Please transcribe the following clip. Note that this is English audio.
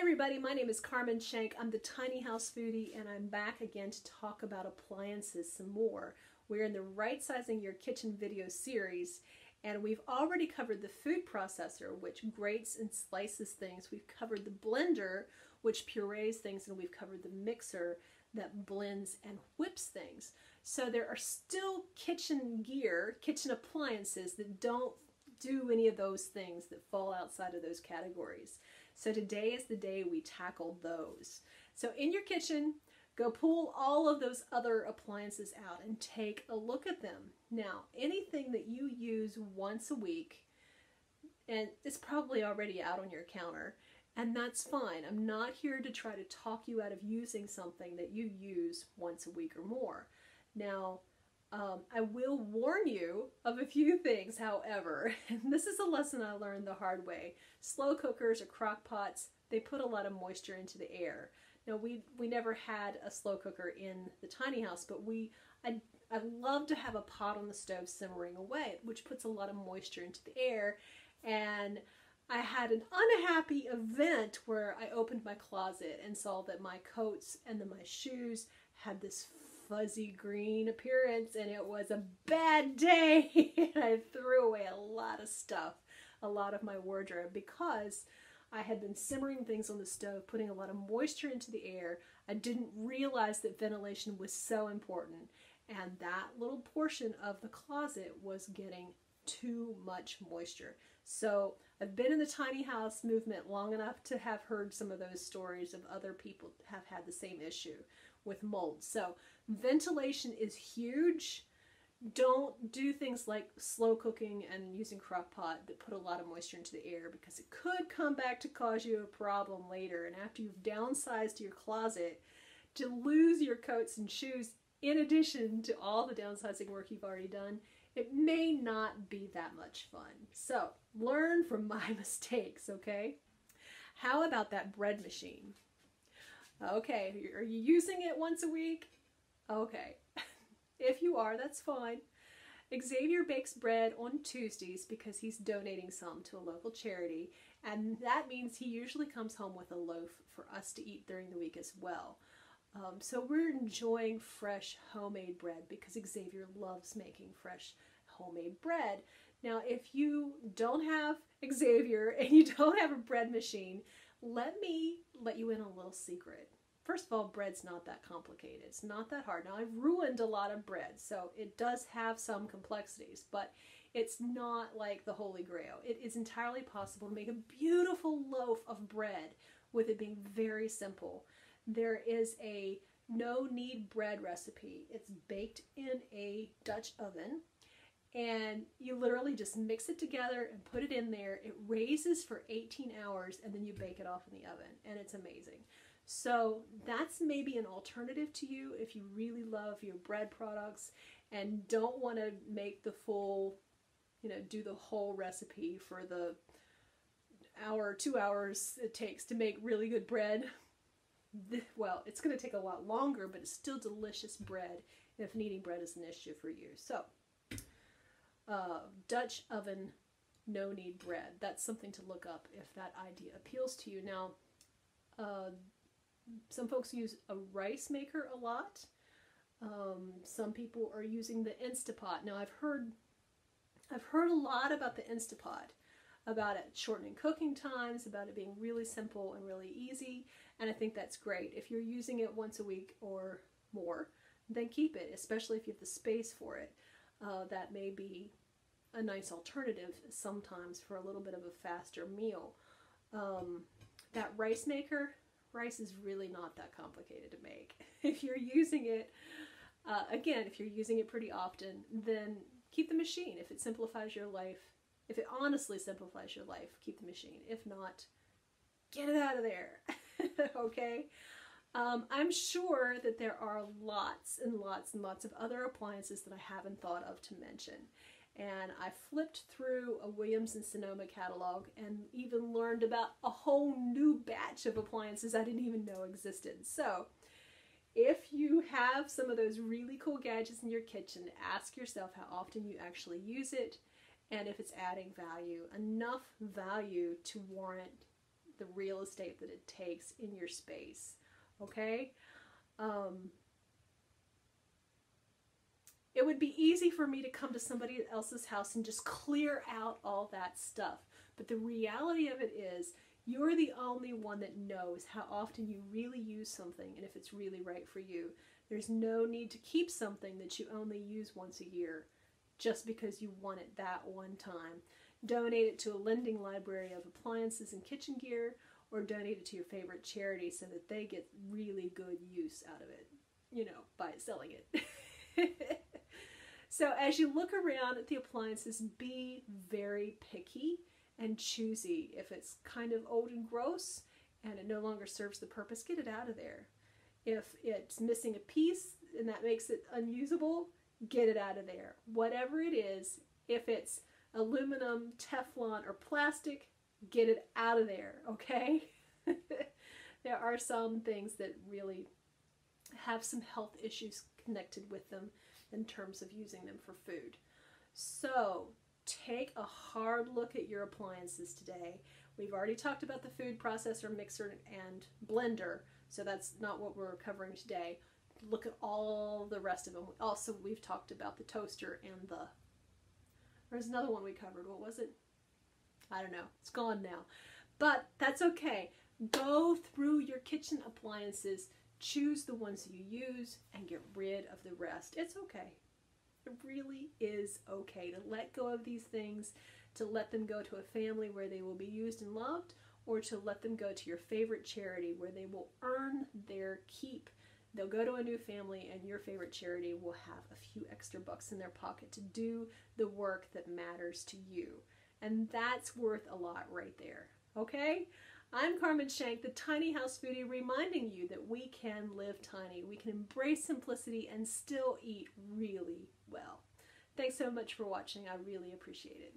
everybody, my name is Carmen Shenk. I'm the Tiny House Foodie, and I'm back again to talk about appliances some more. We're in the Right Sizing Your Kitchen video series, and we've already covered the food processor, which grates and slices things. We've covered the blender, which purees things, and we've covered the mixer that blends and whips things. So there are still kitchen gear, kitchen appliances that don't do any of those things, that fall outside of those categories. So today is the day we tackle those. So in your kitchen, go pull all of those other appliances out and take a look at them. Now, anything that you use once a week, and it's probably already out on your counter, and that's fine. I'm not here to try to talk you out of using something that you use once a week or more. Now, I will warn you of a few things, however, and this is a lesson I learned the hard way. Slow cookers or crock pots, they put a lot of moisture into the air. Now, we never had a slow cooker in the tiny house, but I love to have a pot on the stove simmering away, which puts a lot of moisture into the air. And I had an unhappy event where I opened my closet and saw that my coats and then my shoes had this fuzzy green appearance, and it was a bad day. And I threw away a lot of stuff, a lot of my wardrobe, because I had been simmering things on the stove, putting a lot of moisture into the air. I didn't realize that ventilation was so important, and that little portion of the closet was getting too much moisture. So I've been in the tiny house movement long enough to have heard some of those stories of other people have had the same issue with mold. So ventilation is huge. Don't do things like slow cooking and using crock pot that put a lot of moisture into the air, because it could come back to cause you a problem later. And after you've downsized your closet, to lose your coats and shoes in addition to all the downsizing work you've already done, it may not be that much fun. So learn from my mistakes, okay? How about that bread machine? Okay, are you using it once a week? Okay. If you are, that's fine. Xavier bakes bread on Tuesdays because he's donating some to a local charity, and that means he usually comes home with a loaf for us to eat during the week as well. So we're enjoying fresh homemade bread because Xavier loves making fresh homemade bread. Now, if you don't have Xavier and you don't have a bread machine, let me let you in on a little secret. First of all, bread's not that complicated. It's not that hard. Now, I've ruined a lot of bread, so it does have some complexities, but it's not like the Holy Grail. It is entirely possible to make a beautiful loaf of bread with it being very simple. There is a no-knead bread recipe. It's baked in a Dutch oven, and you literally just mix it together and put it in there. It raises for 18 hours, and then you bake it off in the oven, and it's amazing. So that's maybe an alternative to you if you really love your bread products and don't want to make the full, do the whole recipe for the hour, 2 hours it takes to make really good bread. Well, it's going to take a lot longer, but it's still delicious bread if kneading bread is an issue for you. So, Dutch oven, no-knead bread. That's something to look up if that idea appeals to you. Now, some folks use a rice maker a lot. Some people are using the Instapot. Now, I've heard a lot about the Instapot, about it shortening cooking times, about it being really simple and really easy, and I think that's great. If you're using it once a week or more, then keep it, especially if you have the space for it. That may be a nice alternative sometimes for a little bit of a faster meal. That rice maker, rice is really not that complicated to make. If you're using it, again, if you're using it pretty often, then keep the machine. If it simplifies your life, if it honestly simplifies your life, keep the machine. If not, get it out of there. Okay? I'm sure that there are lots and lots and lots of other appliances that I haven't thought of to mention. And I flipped through a Williams & Sonoma catalog and even learned about a whole new batch of appliances I didn't even know existed. So if you have some of those really cool gadgets in your kitchen, ask yourself how often you actually use it and if it's adding value, enough value to warrant the real estate that it takes in your space. Okay? It would be easy for me to come to somebody else's house and just clear out all that stuff. But the reality of it is, you're the only one that knows how often you really use something and if it's really right for you. There's no need to keep something that you only use once a year just because you want it that one time. Donate it to a lending library of appliances and kitchen gear, or donate it to your favorite charity so that they get really good use out of it, you know, by selling it. So as you look around at the appliances, be very picky and choosy. If it's kind of old and gross and it no longer serves the purpose, get it out of there. If it's missing a piece and that makes it unusable, get it out of there. Whatever it is, if it's aluminum, Teflon, or plastic, get it out of there, okay? There are some things that really have some health issues connected with them in terms of using them for food. So take a hard look at your appliances today. We've already talked about the food processor, mixer, and blender, so that's not what we're covering today. Look at all the rest of them. Also, we've talked about the toaster and there's another one we covered. What was it? I don't know. It's gone now. But that's okay. Go through your kitchen appliances, choose the ones you use, and get rid of the rest. It's okay. It really is okay to let go of these things, to let them go to a family where they will be used and loved, or to let them go to your favorite charity where they will earn their keep. They'll go to a new family and your favorite charity will have a few extra bucks in their pocket to do the work that matters to you. And that's worth a lot right there. Okay? I'm Carmen Shenk, the Tiny House Foodie, reminding you that we can live tiny. We can embrace simplicity and still eat really well. Thanks so much for watching. I really appreciate it.